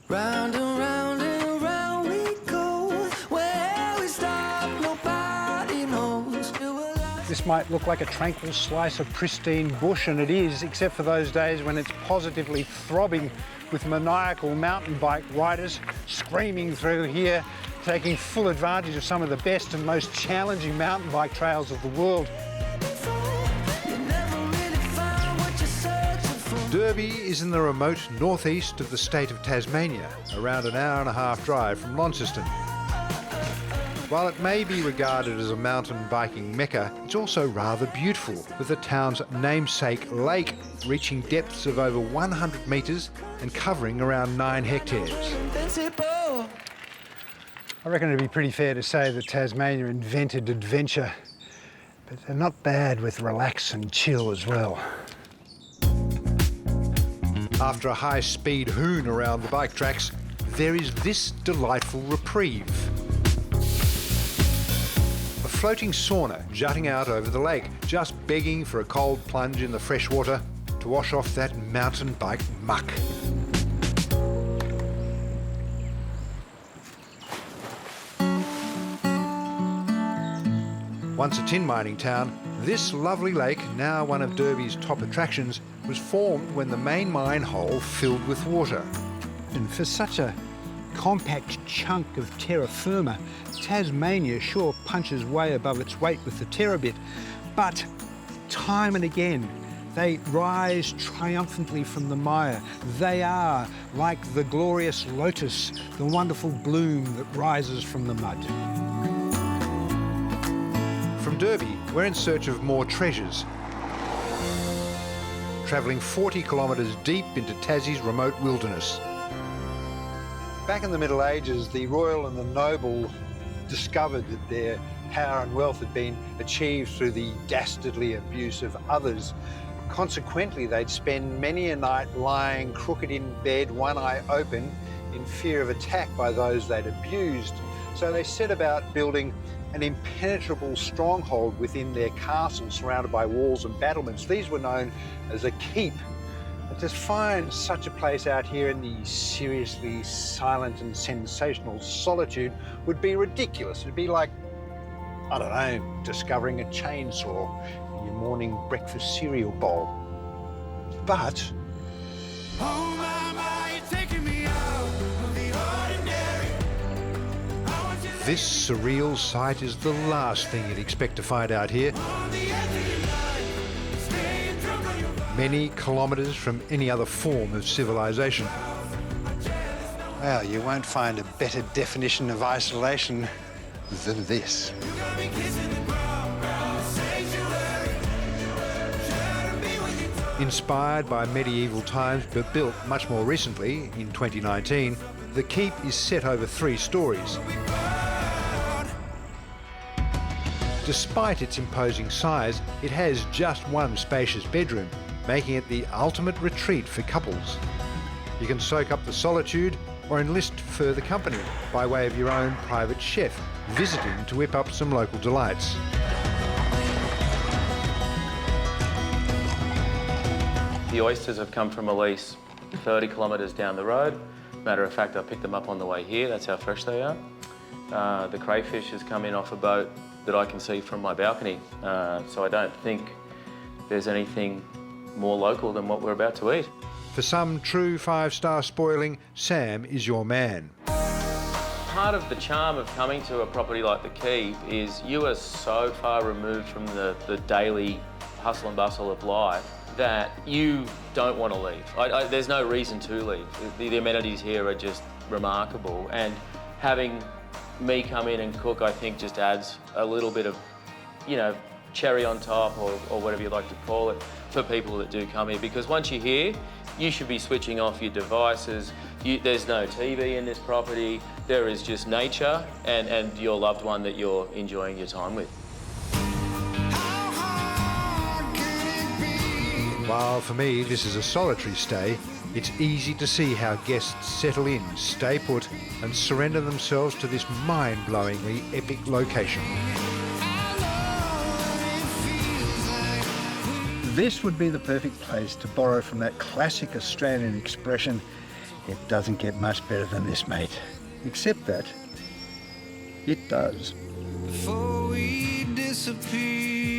Round and round we go. Where we stop, nobody knows. This might look like a tranquil slice of pristine bush, and it is, except for those days when it's positively throbbing with maniacal mountain bike riders screaming through here, taking full advantage of some of the best and most challenging mountain bike trails of the world. Derby is in the remote northeast of the state of Tasmania, around an hour-and-a-half drive from Launceston. While it may be regarded as a mountain biking mecca, it's also rather beautiful, with the town's namesake lake reaching depths of over 100 metres and covering around 9 hectares. I reckon it'd be pretty fair to say that Tasmania invented adventure, but they're not bad with relax and chill as well. After a high-speed hoon around the bike tracks, there is this delightful reprieve. A floating sauna jutting out over the lake, just begging for a cold plunge in the fresh water to wash off that mountain bike muck. Once a tin mining town, this lovely lake, now one of Derby's top attractions, was formed when the main mine hole filled with water. And for such a compact chunk of terra firma, Tasmania sure punches way above its weight with the terabit. But time and again, they rise triumphantly from the mire. They are like the glorious lotus, the wonderful bloom that rises from the mud. From Derby, we're in search of more treasures. Travelling 40 kilometres deep into Tassie's remote wilderness. Back in the Middle Ages, the royal and the noble discovered that their power and wealth had been achieved through the dastardly abuse of others. Consequently, they'd spend many a night lying crooked in bed, one eye open, in fear of attack by those they'd abused. So they set about building an impenetrable stronghold within their castle, surrounded by walls and battlements. These were known as a keep. But to find such a place out here in the seriously silent and sensational solitude would be ridiculous. It'd be like, I don't know, discovering a chainsaw in your morning breakfast cereal bowl. But this surreal sight is the last thing you'd expect to find out here. Many kilometres from any other form of civilization. Well, you won't find a better definition of isolation than this. Inspired by medieval times, but built much more recently, in 2019, the keep is set over 3 stories. Despite its imposing size, it has just one spacious bedroom, making it the ultimate retreat for couples. You can soak up the solitude or enlist further company by way of your own private chef, visiting to whip up some local delights. The oysters have come from a lease 30 kilometres down the road. Matter of fact, I picked them up on the way here. That's how fresh they are. The crayfish has come in off a boat that I can see from my balcony. So I don't think there's anything more local than what we're about to eat. For some true 5-star spoiling, Sam is your man. Part of the charm of coming to a property like the Keep is you are so far removed from the daily hustle and bustle of life that you don't want to leave. There's no reason to leave. The amenities here are just remarkable, and having me come in and cook, I think, just adds a little bit of, you know, cherry on top, or whatever you like to call it, for people that do come here. Because once you're here, you should be switching off your devices. There's no TV in this property. There is just nature and your loved one that you're enjoying your time with. While for me this is a solitary stay, it's easy to see how guests settle in, stay put, and surrender themselves to this mind-blowingly epic location. This would be the perfect place to borrow from that classic Australian expression, It doesn't get much better than this, mate. Except that it does. Before we disappear.